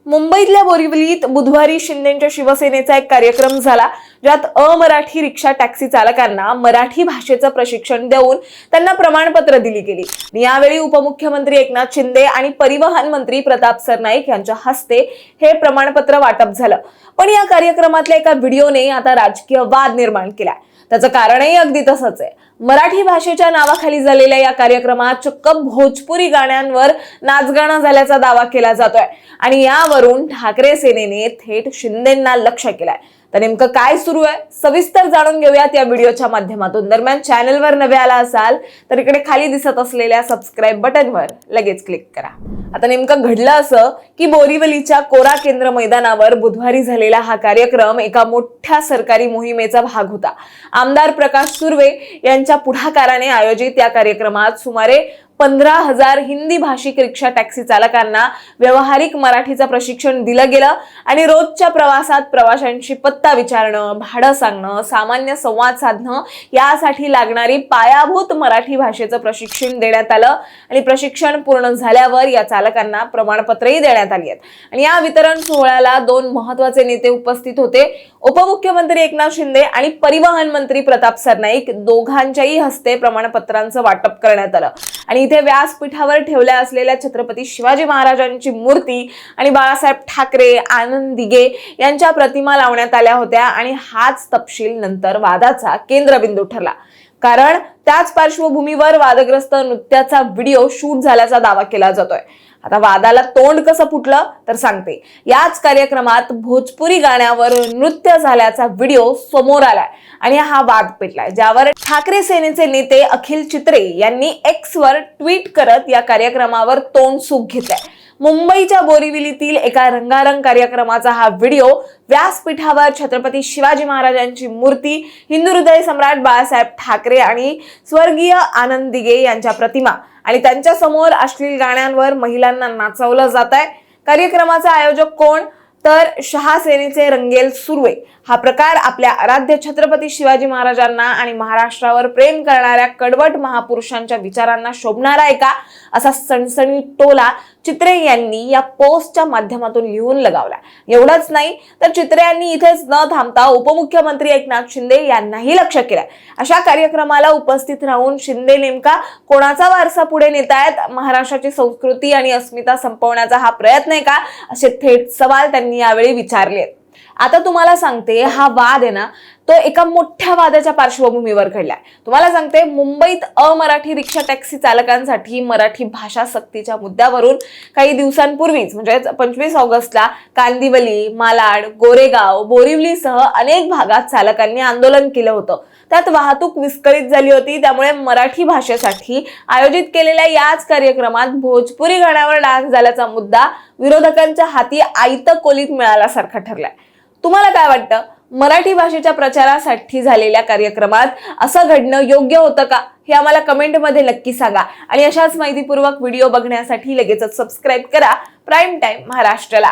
मुंबईतल्या बोरिवलीत बुधवारी शिंदेच्या शिवसेनेचा एक कार्यक्रम झाला, ज्यात अमराठी रिक्षा टॅक्सी चालकांना मराठी भाषेचं प्रशिक्षण देऊन त्यांना प्रमाणपत्र दिली गेली। यावेळी उपमुख्यमंत्री एकनाथ शिंदे आणि परिवहन मंत्री प्रताप सरनाईक यांच्या हस्ते हे प्रमाणपत्र वाटप झालं। पण या कार्यक्रमातल्या एका व्हिडिओने आता राजकीय वाद निर्माण केलाय। त्याचं कारणही अगदी तसंच आहे। मराठी भाषेच्या नावाखाली झालेल्या या कार्यक्रमात चक्क भोजपुरी गाण्यांवर नाचगाणं झाल्याचा दावा केला जातोय आणि यावरून ठाकरे सेनेने थेट शिंदेंना लक्ष्य केलंय। तर नेमकं काय सुरू आहे सविस्तर जाणून घेऊयात या व्हिडिओच्या माध्यमातून। दरम्यान चॅनलवर नवे आला असाल तर इकडे खाली दिसत असलेल्या सबस्क्राइब बटनवर लगेच क्लिक करा। आता नेमकं घडलं असं की बोरिवलीच्या कोरा केंद्र मैदानावर बुधवारी झालेला हा कार्यक्रम एका मोठ्या सरकारी मोहिमेचा भाग होता। आमदार प्रकाश सुर्वे यांच्या पुढाकाराने आयोजित या कार्यक्रमात सुमारे 15,000 हिंदी भाषिक रिक्षा टॅक्सी चालकांना व्यावहारिक मराठीचं प्रशिक्षण दिलं गेलं आणि रोजच्या प्रवासात प्रवाशांची पत्ता विचारणं, भाडं सांगणं, सामान्य संवाद साधणं यासाठी लागणारी पायाभूत मराठी भाषेचं प्रशिक्षण देण्यात आलं आणि प्रशिक्षण पूर्ण झाल्यावर या चालकांना प्रमाणपत्रही देण्यात आली आहेत। आणि या वितरण सोहळ्याला दोन महत्त्वाचे नेते उपस्थित होते। उपमुख्यमंत्री एकनाथ शिंदे आणि परिवहन मंत्री प्रताप सरनाईक दोघांच्याही हस्ते प्रमाणपत्रांचं वाटप करण्यात आलं आणि इथे व्यासपीठावर ठेवल्या असलेल्या छत्रपती शिवाजी महाराजांची मूर्ती आणि बाळासाहेब ठाकरे, आनंद दिघे यांच्या प्रतिमा लावण्यात आल्या होत्या आणि हाच तपशील नंतर वादाचा केंद्रबिंदू ठरला, कारण त्याच पार्श्वभूमीवर वादग्रस्त नृत्याचा व्हिडिओ शूट झाल्याचा दावा केला जातोय। आता वादाला तोंड कसं फुटलं तर सांगते। याच कार्यक्रमात भोजपुरी गाण्यावर नृत्य झाल्याचा व्हिडिओ समोर आलाय आणि हा वाद पेटलाय, ज्यावर ठाकरे सेनेचे नेते अखिल चित्रे यांनी एक्स वर ट्विट करत या कार्यक्रमावर तोंडसुख घेतलाय। मुंबईच्या बोरिवलीतील एका रंगारंग कार्यक्रमाचा हा व्हिडिओ व्यासपीठावर छत्रपती शिवाजी महाराजांची मूर्ती, हिंदू हृदय सम्राट बाळासाहेब ठाकरे आणि स्वर्गीय आनंद दिघे यांच्या प्रतिमा आणि त्यांच्या समोर अश्लील गाण्यांवर महिलांना नाचवलं जात आहे। कार्यक्रमाचा आयोजक कोण तर शहासेनेचे रंगेल सुर्वे। हा प्रकार आपल्या आराध्य छत्रपती शिवाजी महाराजांना आणि महाराष्ट्रावर प्रेम करणाऱ्या कडवट महापुरुषांच्या विचारांना शोभणारा आहे का, असा सणसणी टोला चित्रे यांनी या पोस्टच्या माध्यमातून लिहून लगावला। एवढंच नाही तर चित्रे यांनी इथेच न थांबता उपमुख्यमंत्री एकनाथ शिंदे यांनाही लक्ष्य केलंय। अशा कार्यक्रमाला उपस्थित राहून शिंदे नेमका कोणाचा वारसा पुढे नेतायत, महाराष्ट्राची संस्कृती आणि अस्मिता संपवण्याचा हा प्रयत्न आहे का, असे थेट सवाल त्यांनी यावेळी विचारले। आता तुम्हाला सांगते, हा वाद आहे ना तो एका मोठ्या वादाच्या पार्श्वभूमीवर घडलाय। तुम्हाला सांगते, मुंबईत अमराठी रिक्षा टॅक्सी चालकांसाठी मराठी भाषा सक्तीच्या मुद्द्यावरून काही दिवसांपूर्वीच म्हणजे 25 ऑगस्टला कांदिवली, मालाड, गोरेगाव, बोरिवलीसह अनेक भागात चालकांनी आंदोलन केलं होतं। त्यात वाहतूक विस्कळीत झाली होती, त्यामुळे मराठी भाषेसाठी आयोजित केलेल्या याच कार्यक्रमात भोजपुरी गाण्यावर डान्स झाल्याचा मुद्दा विरोधकांच्या हाती आयत कोलीत मिळाल्यासारखा ठरलाय। तुम्हाला काय वाटतं, मराठी भाषेच्या प्रचारासाठी झालेल्या कार्यक्रमात असं घडणं योग्य होतं का, हे आम्हाला कमेंटमध्ये नक्की सांगा। आणि अशाच माहितीपूर्वक व्हिडिओ बघण्यासाठी लगेचच सबस्क्राइब करा प्राईम टाइम महाराष्ट्राला।